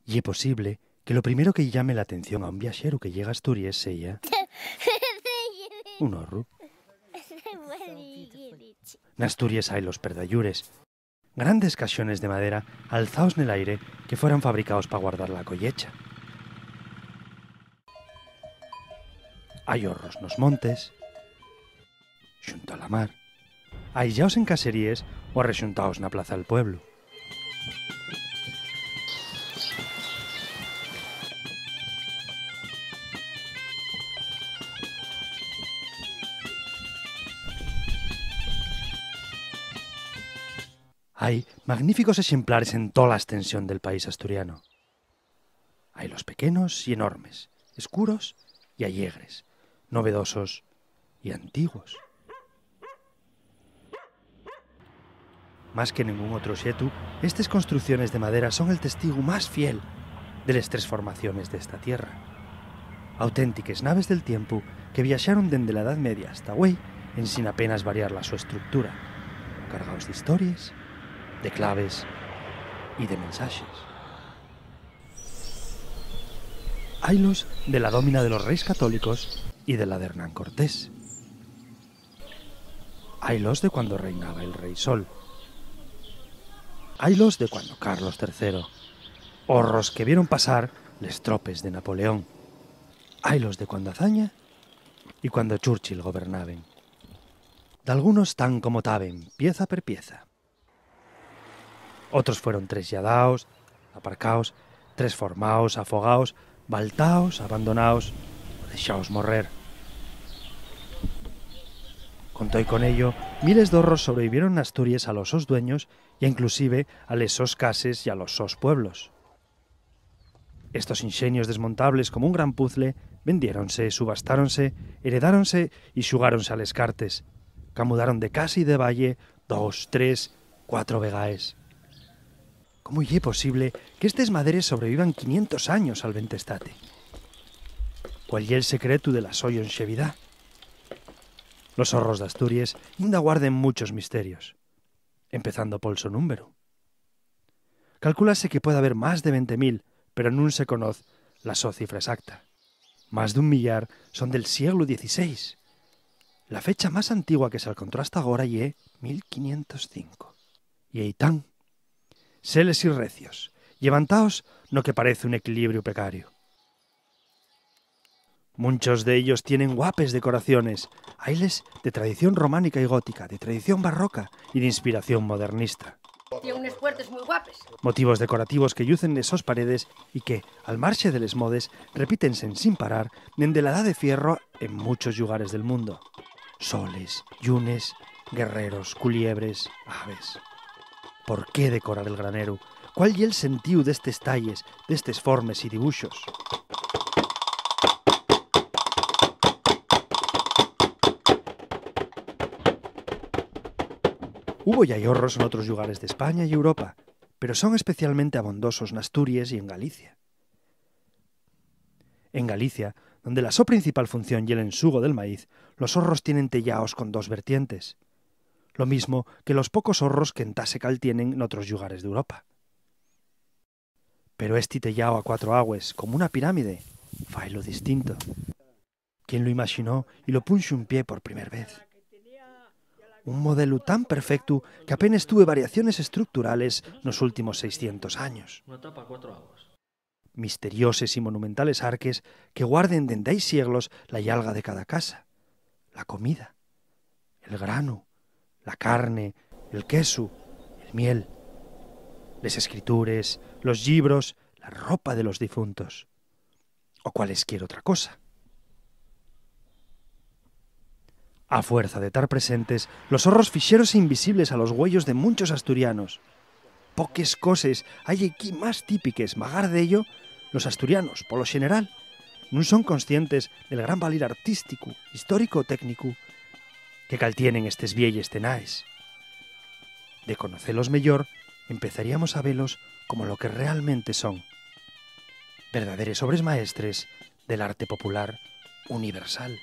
Y é posible que lo primero que llame la atención a un viaxero que llega a Asturias sella un horro. Na Asturias hai los perdallures, grandes caixones de madera alzaos nel aire que fueran fabricados para guardar la collecha. Hai horros nos montes, xunto a la mar, aillaos en caseríes ou arrexuntaos na plaza del pueblo. Hay magníficos exemplares en toda la extensión del país asturiano. Hay los pequeños y enormes, escuros y allegres, novedosos y antiguos. Más que ningún otro xetu, estas construcciones de madera son el testigo más fiel de las tres formaciones de esta tierra. Auténtiques naves del tiempo que viaxaron dende la Edad Media hasta güey en sin apenas variar la su estructura, cargados de historias, de claves y de mensajes. Haylos de la dómina de los reyes católicos y de la de Hernán Cortés. Haylos de cuando reinaba el rey Sol. Haylos de cuando Carlos III. Horros que vieron pasar les tropes de Napoleón. Haylos de cuando Azaña y cuando Churchill gobernaben. D'algunos tan como taben, pieza per pieza. Otros fueron tres lladaos, aparcaos, tres formaos, afogaos, baltaos, abandonaos o deixaos morrer. Con todo y con ello, miles de horros sobrevivieron en Asturias a los sos dueños e inclusive a les sos cases y a los sos pueblos. Estos ingenios desmontables como un gran puzzle vendiéronse, subastáronse, heredáronse y xugáronse a les cartes. Camudaron de casa y de valle 2, 3, 4 vegaes. ¿Cómo é posible que estes maderes sobrevivan 500 años al ventestate? ¿Cuál é el secreto de la so longevidad? Los horros de Asturias inda guarden muchos misterios, empezando por su número. Calcúlase que puede haber más de 20.000, pero nun se conoce la so cifra exacta. Más de 1 millar son del siglo XVI. La fecha más antigua que se encontró hasta agora é 1505. Y aí tan, seles y recios, levantaos no que parece un equilibrio precario. Muchos de ellos tienen guapes decoraciones, hayles de tradición románica y gótica, de tradición barroca y de inspiración modernista. Tiene unes puertas muy guapes. Motivos decorativos que lucen esos paredes y que, al marxe de les modes, repítense sin parar dende la edad de fierro en muchos lugares del mundo. Soles, llunes, guerreros, culiebres, aves. ¿Por qué decorar el granero? ¿Cuál é el sentiu destes talles, destes formes y dibuixos? Hubo ya horros en otros lugares de España y Europa, pero son especialmente abundosos en Asturias y en Galicia. En Galicia, donde la so principal función y el ensugo del maíz, los horros tienen tellaos con dos vertientes, lo mismo que los pocos horros que en Tasecal tienen en otros lugares de Europa. Pero este tellao a 4 aguas, como una pirámide, fai lo distinto. ¿Quién lo imaginó y lo punxo un pie por primera vez? Un modelo tan perfecto que apenas tuve variaciones estructurales nos últimos 600 años. Una tapa a 4 aguas. Misterioses y monumentales arques que guarden dende hai siglos la llalga de cada casa, la comida, el grano, la carne, el queso, el miel, les escritures, los libros, la ropa de los difuntos, o cualesquier otra cosa. A fuerza de tar presentes, los horros fixéronse invisibles a los güellos de muchos asturianos. Poques coses hai aquí más típiques, magar de ello, los asturianos, por lo general, non son conscientes del gran valir artístico, histórico o técnico que caltienen estes vielles tenaes. De conocelos mellor, empezaríamos a velos como lo que realmente son, verdaderes obres maestres del arte popular universal.